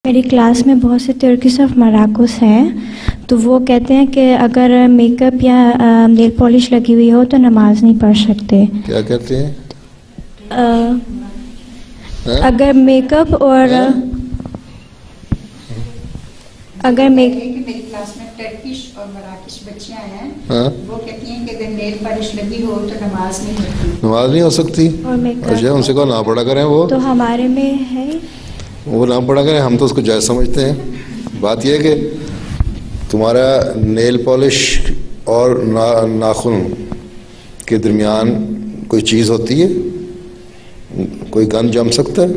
میری کلاس میں بہت سے ترکش آف مراکز ہیں، تو وہ کہتے ہیں کہ اگر میک اپ یا نیل پالش لگی ہوئی ہو تو نماز نہیں پڑھ سکتے۔ کیا کہتے ہیں؟ اگر میک اپ اور اگر میری کلاس میں ترکش اور مراکش بچیاں ہیں، وہ کہتی ہیں کہ اگر نیل پالش لگی ہو تو نماز نہیں ہوتی۔ نماز نہیں ہو سکتی؟ اچھا، ان سے کہو نہ پڑھا کریں، وہ تو ہمارے میں ہے وہ نہ پڑھا کریں، ہم تو اس کو جائز سمجھتے ہیں۔ بات یہ ہے کہ تمہارا نیل پالش اور ناخن کے درمیان کوئی چیز ہوتی ہے، کوئی گند جم سکتا ہے؟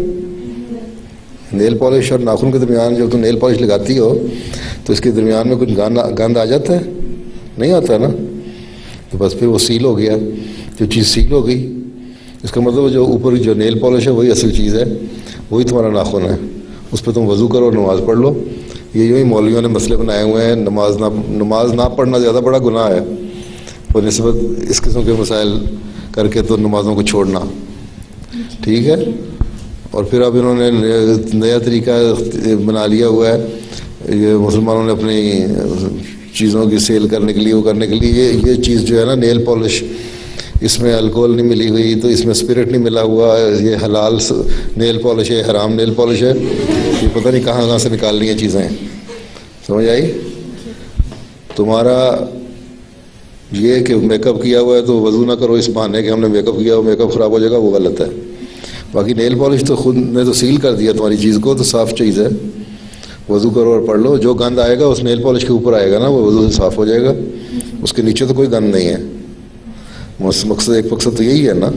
نیل پالش اور ناخن کے درمیان جب تم نیل پالش لگاتی ہو تو اس کے درمیان میں کچھ گند آ جاتا ہے؟ نہیں آتا نا، تو بس پھر وہ سیل ہو گیا۔ جو چیز سیل ہو گئی، اس کا مطلب جو اوپر جو نیل پالش ہے وہی اصل چیز ہے، وہی تمہارا ناخن ہے۔ اس پہ تم وضو کرو اور نماز پڑھ لو۔ یہ یوں ہی مولویوں نے مسئلے بنائے ہوئے ہیں، نماز نہ پڑھنا زیادہ بڑا گناہ ہے، اور نسبت اس قسم کے مسائل کر کے تو نمازوں کو چھوڑنا ٹھیک ہے۔ اور پھر اب انہوں نے نیا طریقہ بنا لیا ہوا ہے، یہ مسلمانوں نے اپنی چیزوں کی سیل کرنے کے لیے، وہ کرنے کے لیے یہ چیز جو ہے نا نیل پالش، اس میں الکوہل نہیں ملی ہوئی، تو اس میں اسپرٹ نہیں ملا ہوا، یہ حلال نیل پالش ہے، حرام نیل پالش ہے، یہ پتہ نہیں کہاں سے نکال لی ہیں چیزیں، سمجھ آئی؟ تمہارا یہ کہ میک اپ کیا ہوا ہے تو وضو نہ کرو اس بہانے کہ ہم نے میک اپ کیا ہوا، میک اپ خراب ہو جائے گا، وہ غلط ہے۔ باقی نیل پالش تو خود نے تو سیل کر دیا تمہاری چیز کو، تو صاف چیز ہے، وضو کرو اور پڑھ لو۔ جو گند آئے گا اس نیل پالش کے اوپر آئے گا نا، وہ وضو سے صاف ہو جائے گا، اس کے نیچے تو کوئی گند نہیں ہے۔ مقصد ایک مقصد تو یہی ہے نا۔